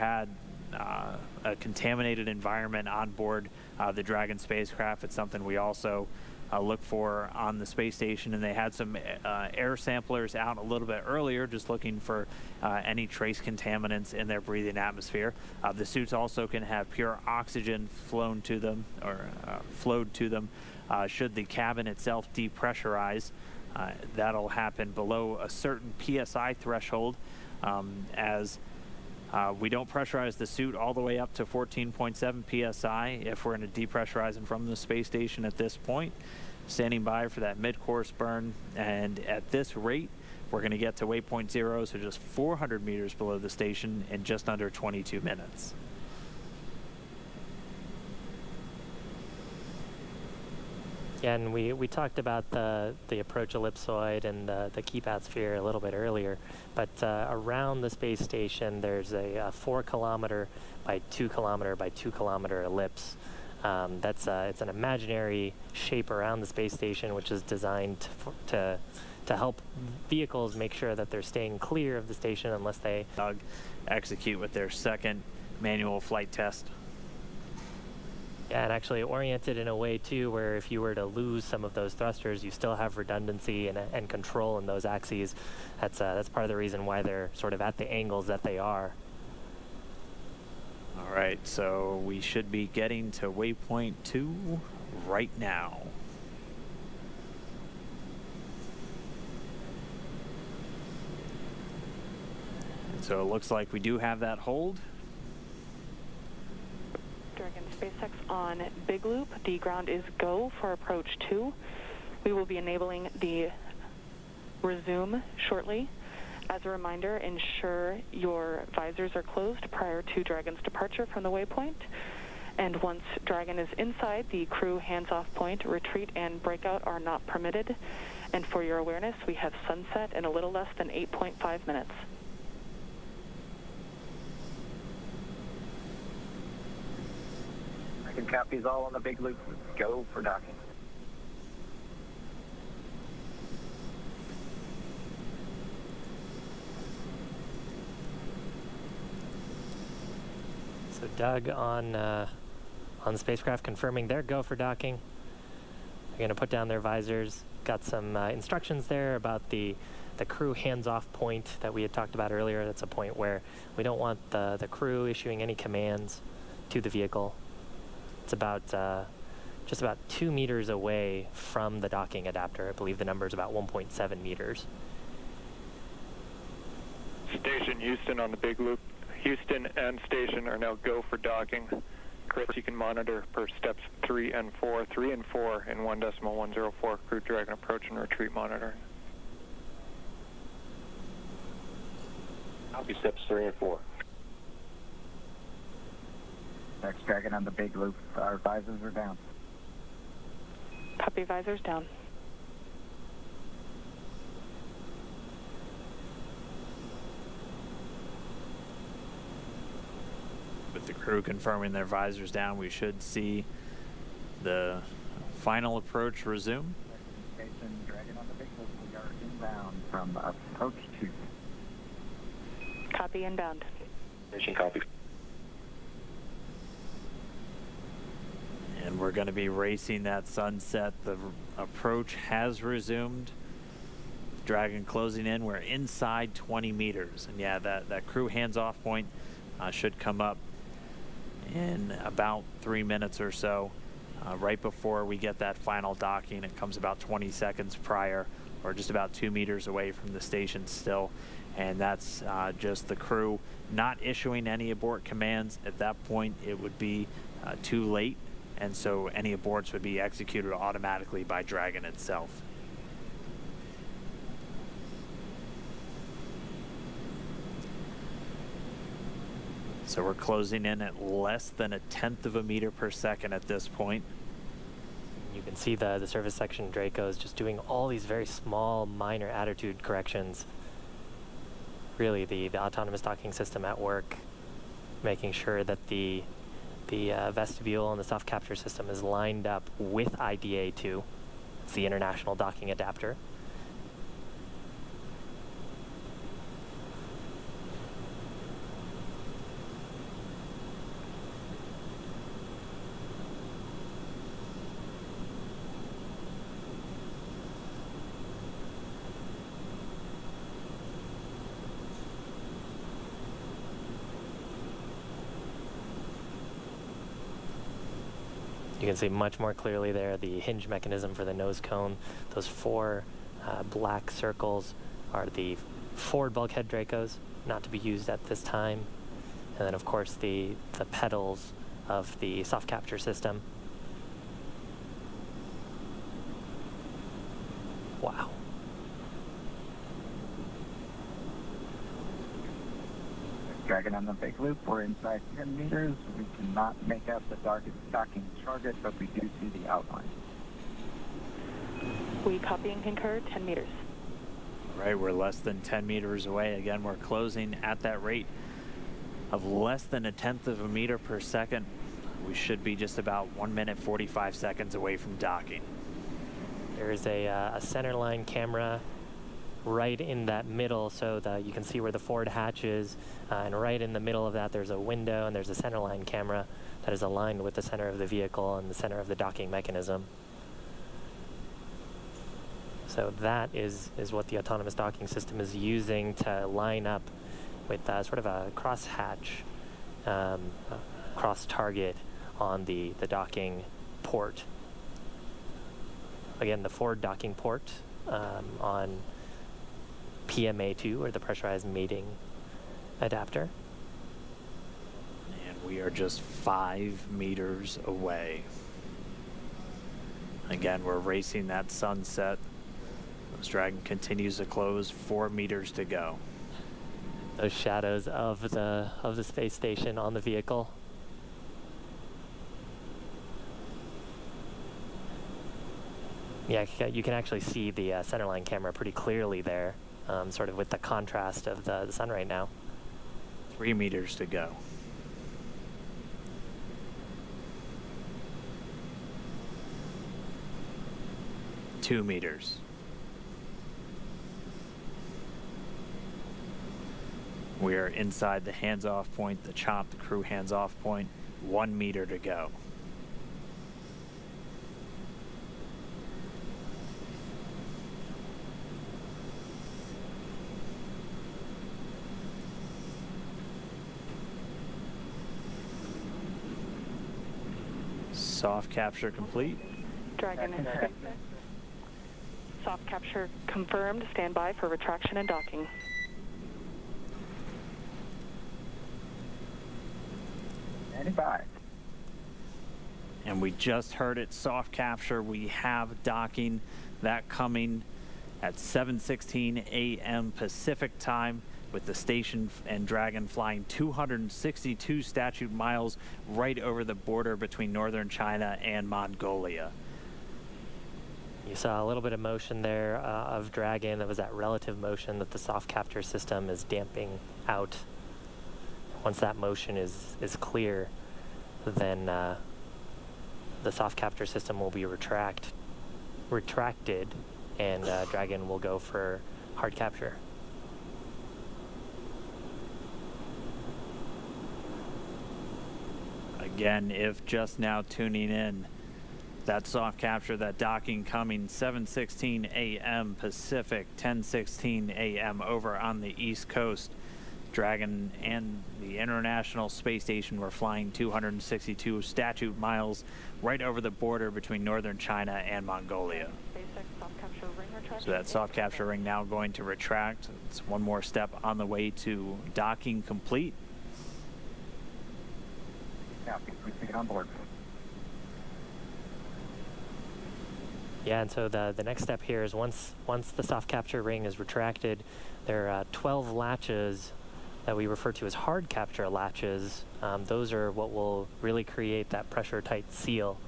had a contaminated environment on board the Dragon spacecraft. It's something we also look for on the space station, and they had some air samplers out a little bit earlier, just looking for any trace contaminants in their breathing atmosphere. The suits also can have pure oxygen flown to them, or flowed to them, should the cabin itself depressurize. That'll happen below a certain PSI threshold, as we don't pressurize the suit all the way up to 14.7 PSI if we're going to depressurize them from the space station at this point. Standing by for that mid-course burn, and at this rate, we're going to get to waypoint 0, so just 400 meters below the station in just under 22 minutes. Yeah, and we talked about the approach ellipsoid and the keep-out sphere a little bit earlier, but around the space station there's a 4 kilometer by 2 kilometer by 2 kilometer ellipse. It's an imaginary shape around the space station, which is designed to help vehicles make sure that they're staying clear of the station unless they execute with their second manual flight test. Yeah, and actually oriented in a way too where if you were to lose some of those thrusters, you still have redundancy and control in those axes. That's part of the reason why they're sort of at the angles that they are. All right, so we should be getting to waypoint 2 right now. And so it looks like we do have that hold. Dragon SpaceX on Big Loop. The ground is go for approach 2. We will be enabling the resume shortly. As a reminder, ensure your visors are closed prior to Dragon's departure from the waypoint. And once Dragon is inside the crew hands-off point, retreat and breakout are not permitted. And for your awareness, we have sunset in a little less than 8.5 minutes. Dragon copies all on the Big Loop. Go for docking. So Doug on the spacecraft confirming their go for docking. They're going to put down their visors. Got some instructions there about the crew hands-off point that we had talked about earlier. That's a point where we don't want the crew issuing any commands to the vehicle. It's about just about 2 meters away from the docking adapter. I believe the number is about 1.7 meters. Station Houston on the Big Loop. Houston and station are now go for docking. Chris, you can monitor per steps 3 and 4. 3 and 4 in 1.104 Crew Dragon approach and retreat monitoring. Copy steps 3 and 4. Next Dragon on the Big Loop. Our visors are down. Copy, visors down. With the crew confirming their visors down, we should see the final approach resume. Station Dragon on the Big Loop. We are inbound from approach 2. Copy, inbound. Station copy. And we're going to be racing that sunset. The approach has resumed. Dragon closing in. We're inside 20 meters. And yeah, that crew hands-off point should come up in about 3 minutes or so, right before we get that final docking. It comes about 20 seconds prior, or just about 2 meters away from the station still. And that's just the crew not issuing any abort commands. At that point, it would be too late, and so any aborts would be executed automatically by Dragon itself. So we're closing in at less than 1/10 of a meter per second at this point. You can see the surface section Draco is just doing all these very small, minor attitude corrections. Really, the autonomous docking system at work, making sure that the vestibule and the soft capture system is lined up with IDA2. It's the International Docking Adapter. You can see much more clearly there the hinge mechanism for the nose cone. Those four black circles are the forward bulkhead Dracos, not to be used at this time. And then of course the pedals of the soft capture system. Wow. Dragon on the big loop, we're inside 10 meters. We cannot make out the docking target, but we do see the outline. We copy and concur, 10 meters. All right, we're less than 10 meters away. Again, we're closing at that rate of less than 1/10 of a meter per second. We should be just about 1 minute 45 seconds away from docking. There is a center line camera right in that middle, so that you can see where the forward hatch is, and right in the middle of that there's a window and there's a center line camera that is aligned with the center of the vehicle and the center of the docking mechanism. So that is what the autonomous docking system is using to line up with sort of a cross hatch, cross target on the docking port. Again, the forward docking port on PMA2, or the pressurized mating adapter. And we are just 5 meters away. Again, we're racing that sunset. This Dragon continues to close, 4 meters to go. Those shadows of the space station on the vehicle. Yeah, you can actually see the centerline camera pretty clearly there, sort of with the contrast of the sun right now. 3 meters to go. Two meters. We are inside the hands-off point, the chop, the crew hands-off point. 1 meter to go. Soft capture complete. Dragon is SpaceX. Soft capture confirmed. Stand by for retraction and docking. By. And we just heard it, soft capture. We have docking, that coming at 7:16 a.m. Pacific time, with the station and Dragon flying 262 statute miles right over the border between northern China and Mongolia. You saw a little bit of motion there of Dragon. That was that relative motion that the soft capture system is damping out. Once that motion is clear, then the soft capture system will be retracted, and Dragon will go for hard capture. Again, if just now tuning in, that soft capture, that docking coming 7:16 a.m. Pacific, 10:16 a.m. over on the East Coast. Dragon and the International Space Station were flying 262 statute miles right over the border between northern China and Mongolia. So that soft capture ring now going to retract. It's one more step on the way to docking complete. Yeah, we take it on board. Yeah, and so the next step here is once the soft capture ring is retracted, there are 12 latches that we refer to as hard capture latches. Those are what will really create that pressure tight seal.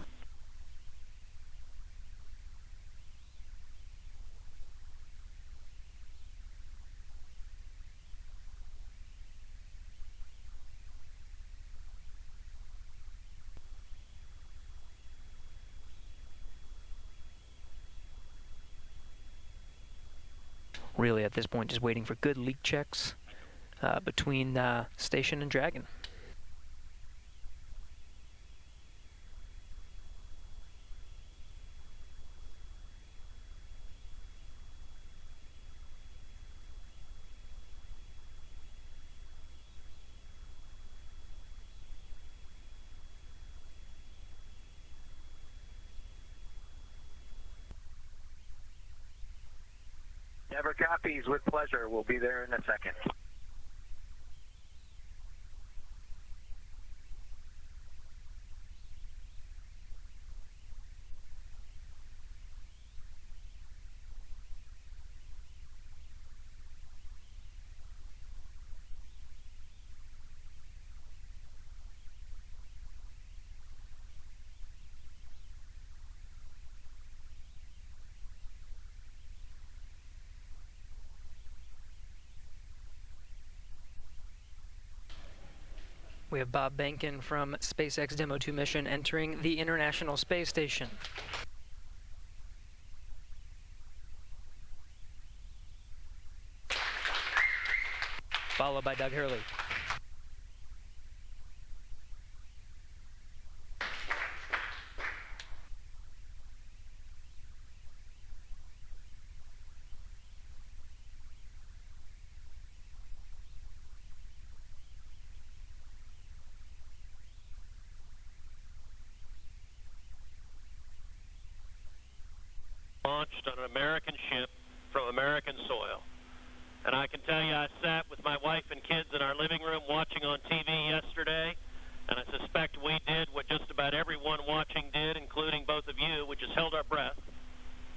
Really, at this point, just waiting for good leak checks between Station and Dragon. Tower copies with pleasure. We'll be there in a second. We have Bob Bankin from SpaceX Demo 2 mission entering the International Space Station. Followed by Doug Hurley. Launched on an American ship from American soil. And I can tell you I sat with my wife and kids in our living room watching on TV yesterday, and I suspect we did what just about everyone watching did, including both of you, which is held our breath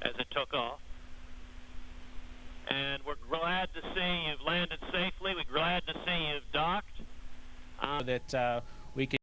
as it took off. And we're glad to see you've landed safely. We're glad to see you've docked. That we can